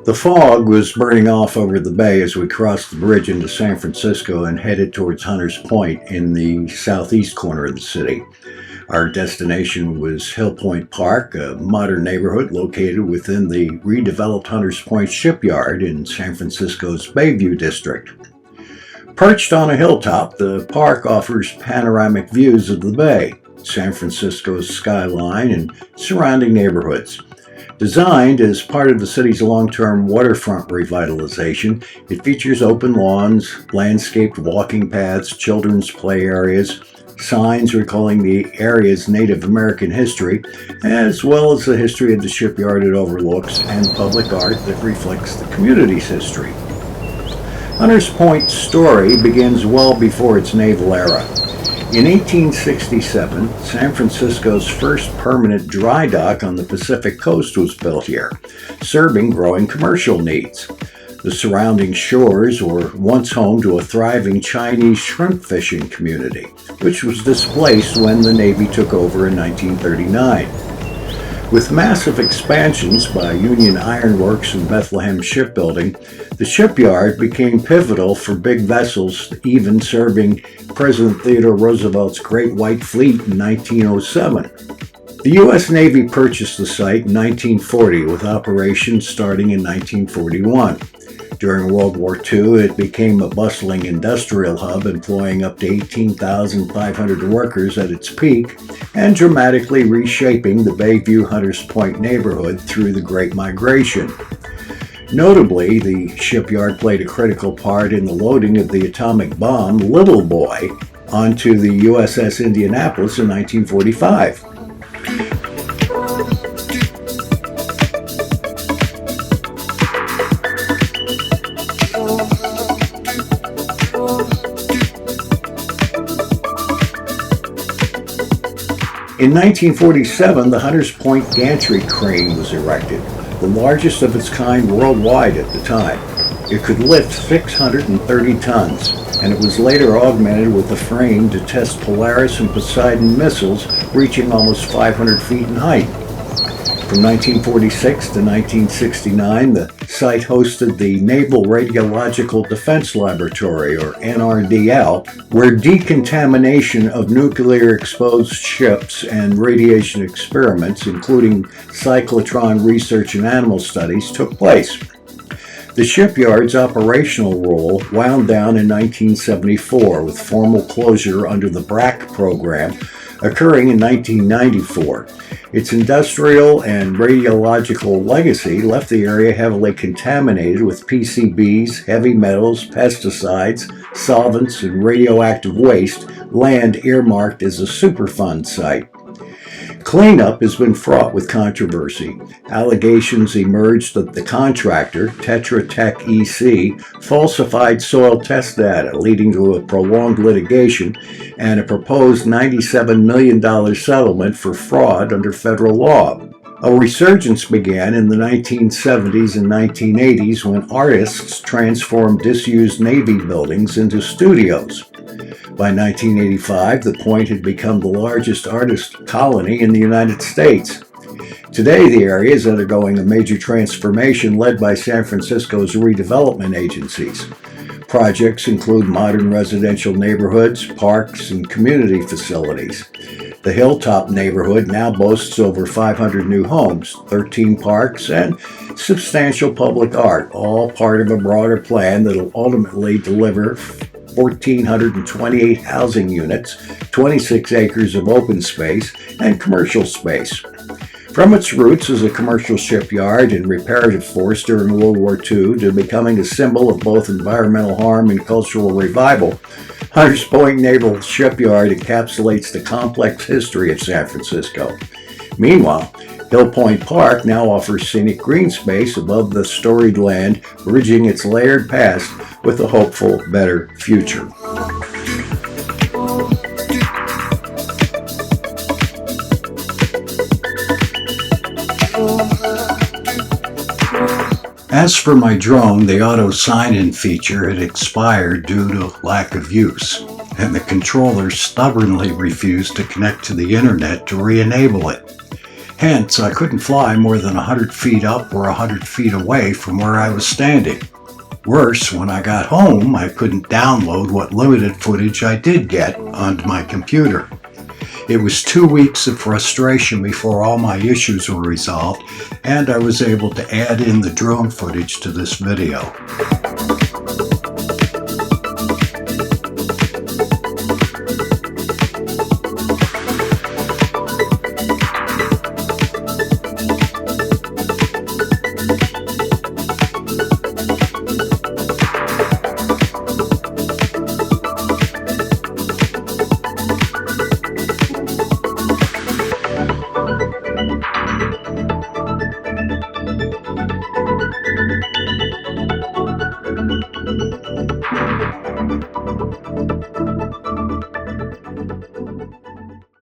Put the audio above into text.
The fog was burning off over the bay as we crossed the bridge into San Francisco and headed towards Hunters Point in the southeast corner of the city. Our destination was Hillpoint Park, a modern neighborhood located within the redeveloped Hunters Point Shipyard in San Francisco's Bayview district. Perched on a hilltop, the park offers panoramic views of the bay, San Francisco's skyline, and surrounding neighborhoods. Designed as part of the city's long-term waterfront revitalization, it features open lawns, landscaped walking paths, children's play areas, signs recalling the area's Native American history, as well as the history of the shipyard it overlooks and public art that reflects the community's history. Hunters Point's story begins well before its naval era. In 1867, San Francisco's first permanent dry dock on the Pacific coast was built here, serving growing commercial needs. The surrounding shores were once home to a thriving Chinese shrimp fishing community, which was displaced when the Navy took over in 1939. With massive expansions by Union Iron Works and Bethlehem Shipbuilding, the shipyard became pivotal for big vessels, even serving President Theodore Roosevelt's Great White Fleet in 1907. The U.S. Navy purchased the site in 1940, with operations starting in 1941. During World War II, it became a bustling industrial hub, employing up to 18,500 workers at its peak and dramatically reshaping the Bayview Hunters Point neighborhood through the Great Migration. Notably, the shipyard played a critical part in the loading of the atomic bomb Little Boy onto the USS Indianapolis in 1945. In 1947, the Hunters Point gantry crane was erected, the largest of its kind worldwide at the time. It could lift 630 tons, and it was later augmented with a frame to test Polaris and Poseidon missiles reaching almost 500 feet in height. From 1946 to 1969, the site hosted the Naval Radiological Defense Laboratory, or NRDL, where decontamination of nuclear-exposed ships and radiation experiments, including cyclotron research and animal studies, took place. The shipyard's operational role wound down in 1974 with formal closure under the BRAC program occurring in 1994. Its industrial and radiological legacy left the area heavily contaminated with PCBs, heavy metals, pesticides, solvents, and radioactive waste, land earmarked as a Superfund site. Cleanup has been fraught with controversy. Allegations emerged that the contractor, Tetra Tech EC, falsified soil test data, leading to a prolonged litigation and a proposed $97 million settlement for fraud under federal law. A resurgence began in the 1970s and 1980s when artists transformed disused Navy buildings into studios. By 1985, the Point had become the largest artist colony in the United States. Today, the area is undergoing a major transformation led by San Francisco's redevelopment agencies. Projects include modern residential neighborhoods, parks, and community facilities. The Hilltop neighborhood now boasts over 500 new homes, 13 parks, and substantial public art, all part of a broader plan that will ultimately deliver 1,428 housing units, 26 acres of open space, and commercial space. From its roots as a commercial shipyard and reparative force during World War II to becoming a symbol of both environmental harm and cultural revival, Hunters Point Naval Shipyard encapsulates the complex history of San Francisco. Meanwhile, Hillpoint Park now offers scenic green space above the storied land, bridging its layered past with a hopeful, better future. As for my drone, the auto sign-in feature had expired due to lack of use, and the controller stubbornly refused to connect to the internet to re-enable it. Hence, I couldn't fly more than 100 feet up or 100 feet away from where I was standing. Worse, when I got home, I couldn't download what limited footage I did get onto my computer. It was 2 weeks of frustration before all my issues were resolved, and I was able to add in the drone footage to this video.